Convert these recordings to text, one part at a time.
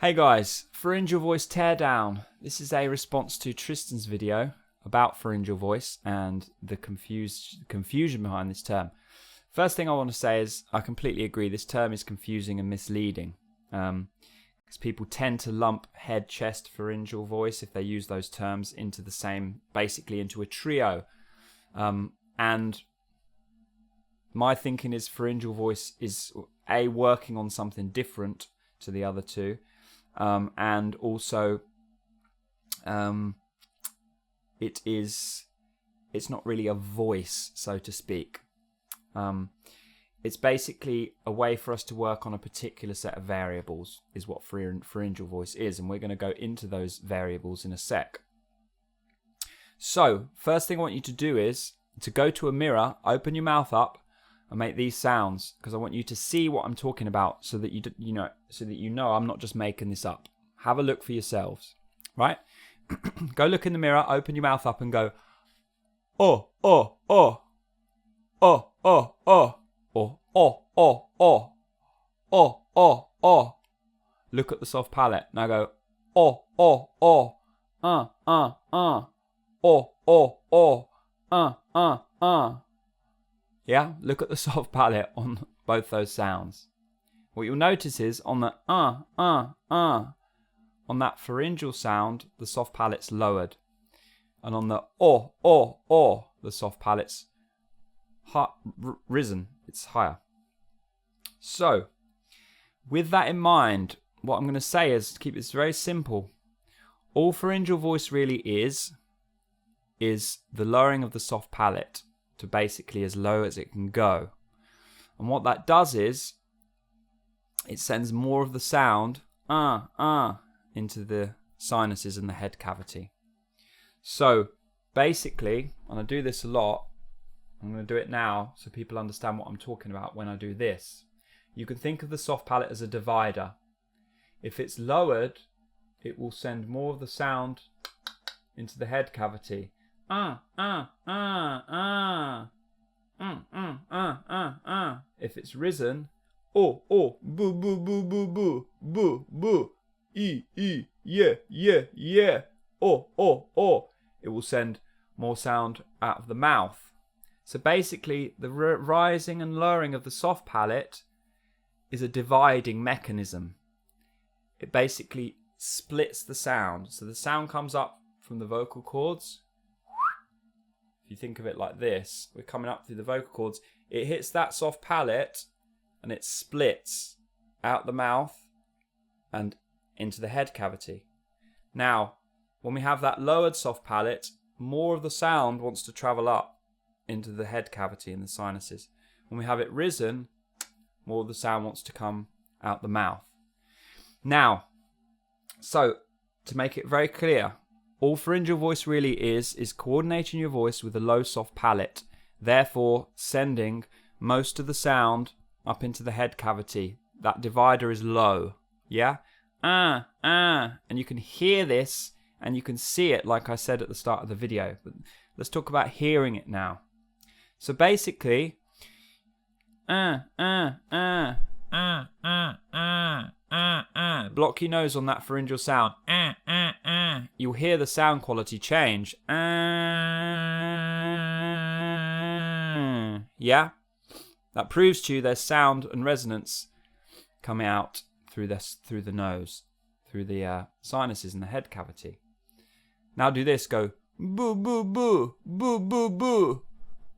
Hey guys, pharyngeal voice teardown. This is a response to Tristan's video about pharyngeal voice and the confusion behind this term. First thing I want to say is I completely agree this term is confusing and misleading because people tend to lump head, chest, pharyngeal voice if they use those terms into the same, basically into a trio. And my thinking is pharyngeal voice is working on something different to the other two. And also, it's not really a voice, so to speak. It's basically a way for us to work on a particular set of variables, is what pharyngeal voice is, and we're going to go into those variables in a sec. So, first thing I want you to do is to go to a mirror, open your mouth up, and make these sounds, because I want you to see what I'm talking about, so that you know I'm not just making this up. Have a look for yourselves, right? Go look in the mirror, open your mouth up, and go, oh, oh, oh, oh, oh, oh, oh, oh, oh, oh, oh, oh, oh. Look at the soft palate. Now go, oh, oh, oh, oh, oh. Yeah, look at the soft palate on both those sounds. What you'll notice is on the on that pharyngeal sound, the soft palate's lowered. And on the the soft palate's risen. It's higher. So, with that in mind, what I'm going to say is, to keep this very simple, all pharyngeal voice really is the lowering of the soft palate to basically as low as it can go. And what that does is it sends more of the sound into the sinuses and the head cavity. So basically, and I do this a lot, I'm going to do it now so people understand what I'm talking about when I do this. You can think of the soft palate as a divider. If it's lowered, it will send more of the sound into the head cavity. If it's risen, boo, boo, boo, boo, boo, boo, boo, yeah, it will send more sound out of the mouth. So basically, the rising and lowering of the soft palate is a dividing mechanism. It basically splits the sound. So the sound comes up from the vocal cords. If you think of it like this, we're coming up through the vocal cords. It hits that soft palate and it splits out the mouth and into the head cavity. Now, when we have that lowered soft palate, more of the sound wants to travel up into the head cavity and the sinuses. When we have it risen, more of the sound wants to come out the mouth. Now, so to make it very clear, all pharyngeal voice really is coordinating your voice with a low soft palate, therefore sending most of the sound up into the head cavity. That divider is low, yeah? And you can hear this and you can see it, like I said at the start of the video. But let's talk about hearing it now. So basically, block your nose on that pharyngeal sound. You'll hear the sound quality change. Yeah? That proves to you there's sound and resonance coming out through the nose, through the sinuses and the head cavity. Now do this. Go boo boo boo boo boo boo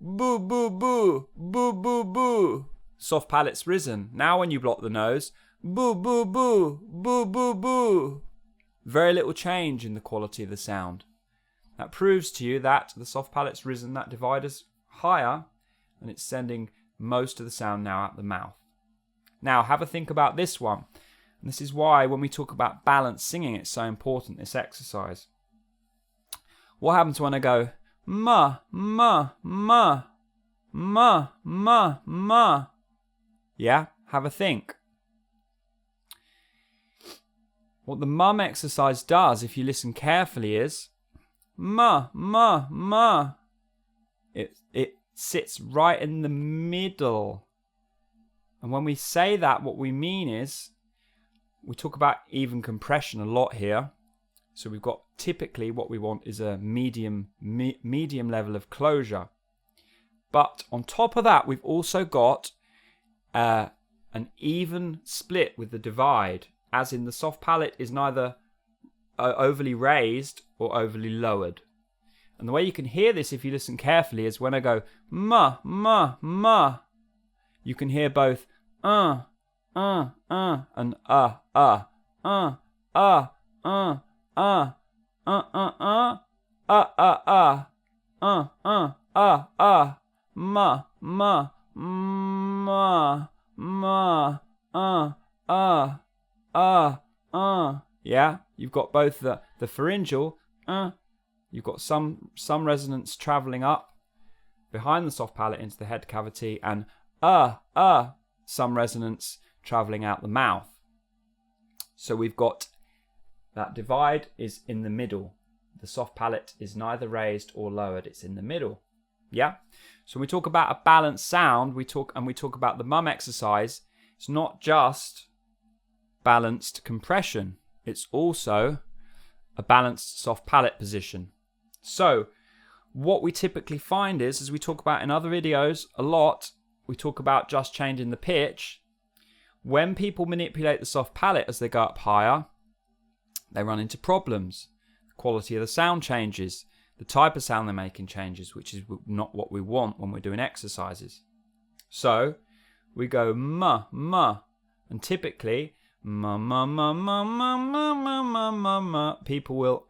boo boo boo boo boo boo. Soft palate's risen. Now when you block the nose, boo boo boo boo boo boo. Very little change in the quality of the sound. That proves to you that the soft palate's risen, that divider's higher, and it's sending most of the sound now out the mouth. Now have a think about this one. And this is why when we talk about balanced singing, it's so important, this exercise. What happens when I go ma, ma, ma, ma, ma, ma? Yeah, have a think. What the mum exercise does, if you listen carefully, is ma, ma, ma. It sits right in the middle. And when we say that, what we mean is we talk about even compression a lot here. So we've got typically what we want is a medium level of closure. But on top of that, we've also got an even split with the divide, as in the soft palate is neither overly raised or overly lowered. And the way you can hear this if you listen carefully is when I go ma, ma, ma, you can hear both and and ma, ma, ma, yeah, you've got both the pharyngeal, you've got some resonance traveling up behind the soft palate into the head cavity, and some resonance traveling out the mouth. So we've got that divide is in the middle. The soft palate is neither raised or lowered, it's in the middle. Yeah? So when we talk about a balanced sound, we talk about the mum exercise, it's not just balanced compression, it's also a balanced soft palate position. So what we typically find is, as we talk about in other videos a lot, we talk about just changing the pitch. When people manipulate the soft palate as they go up higher, they run into problems. The quality of the sound changes. The type of sound they're making changes, which is not what we want when we're doing exercises. So we go ma, ma, and typically ma, ma, ma, ma, ma, ma, ma, ma, ma, ma. People will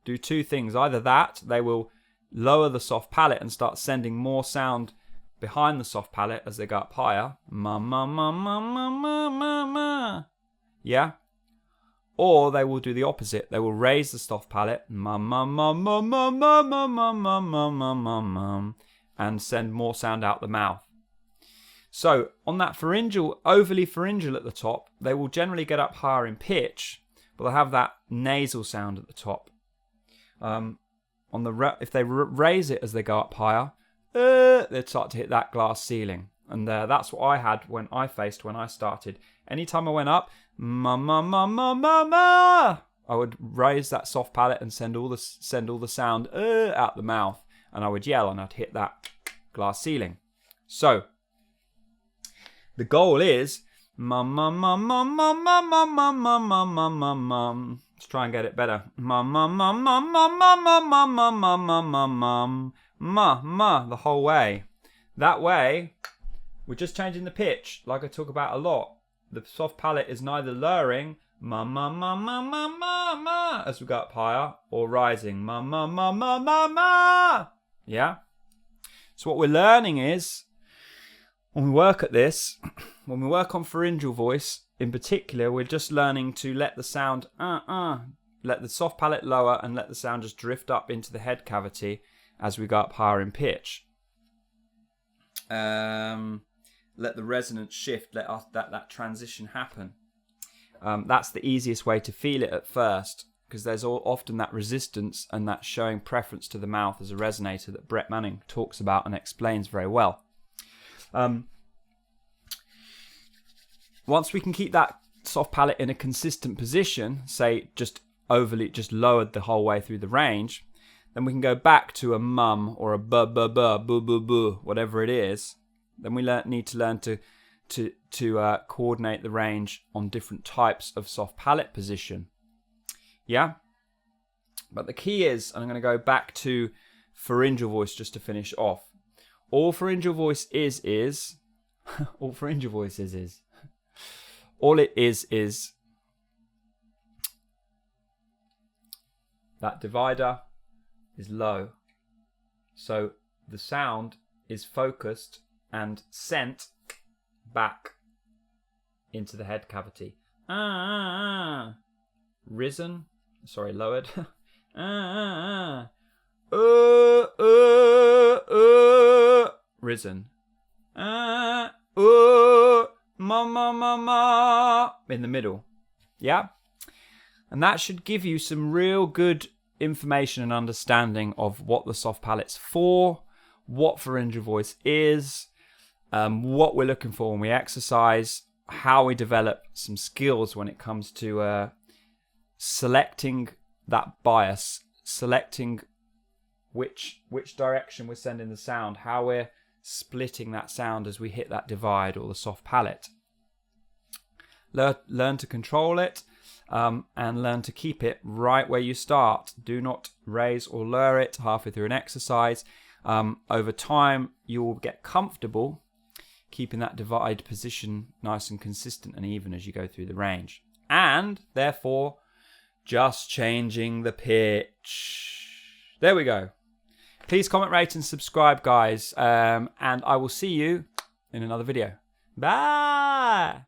do two things. Either that, they will lower the soft palate and start sending more sound behind the soft palate as they go up higher. Ma, ma, ma, ma, ma, ma, ma, ma. Yeah? Or they will do the opposite. They will raise the soft palate, ma, ma, ma, ma, ma, ma, ma, ma, ma, ma, ma, ma, ma, and send more sound out the mouth. So on that pharyngeal, overly pharyngeal at the top, they will generally get up higher in pitch, but they'll have that nasal sound at the top. If they raise it as they go up higher, they'd start to hit that glass ceiling. And that's what I had when I started. Anytime I went up, ma, ma, ma, ma, ma, ma, I would raise that soft palate and send all the sound out the mouth, and I would yell and I'd hit that glass ceiling. So the goal is ma, ma, ma, ma, ma, ma, ma, ma, ma, ma, ma, ma, ma. Let's try and get it better. Ma, ma, ma, ma, ma, ma, ma, ma, ma, ma, ma, ma, ma, ma, ma, the whole way. That way, we're just changing the pitch, like I talk about a lot. The soft palate is neither lowering, ma, ma, ma, ma, ma, ma, ma, as we go up higher, or rising, ma, ma, ma, ma, ma, ma. Yeah? So what we're learning is, when we work at this, when we work on pharyngeal voice, in particular, we're just learning to let the sound, let the soft palate lower and let the sound just drift up into the head cavity as we go up higher in pitch. Let the resonance shift, let that transition happen. That's the easiest way to feel it at first, because there's often that resistance and that showing preference to the mouth as a resonator that Brett Manning talks about and explains very well. Once we can keep that soft palate in a consistent position, say just lowered the whole way through the range, then we can go back to a mum or a bu bu bu bu bu bu, whatever it is. Then we need to learn to coordinate the range on different types of soft palate position. Yeah? But the key is, and I'm going to go back to pharyngeal voice just to finish off. All pharyngeal voice is all pharyngeal voice is all it is that divider is low. So the sound is focused and sent back into the head cavity. Risen, sorry, lowered. Risen. Ma, ma, ma, ma, in the middle. Yeah? And that should give you some real good information and understanding of what the soft palate's for, what pharyngeal voice is, what we're looking for when we exercise, how we develop some skills when it comes to selecting that bias, selecting which direction we're sending the sound, how we're splitting that sound as we hit that divide or the soft palate. Learn to control it, and learn to keep it right where you start. Do not raise or lower it halfway through an exercise. Over time, you will get comfortable keeping that divide position nice and consistent and even as you go through the range. And therefore, just changing the pitch. There we go. Please comment, rate, and subscribe, guys. And I will see you in another video. Bye!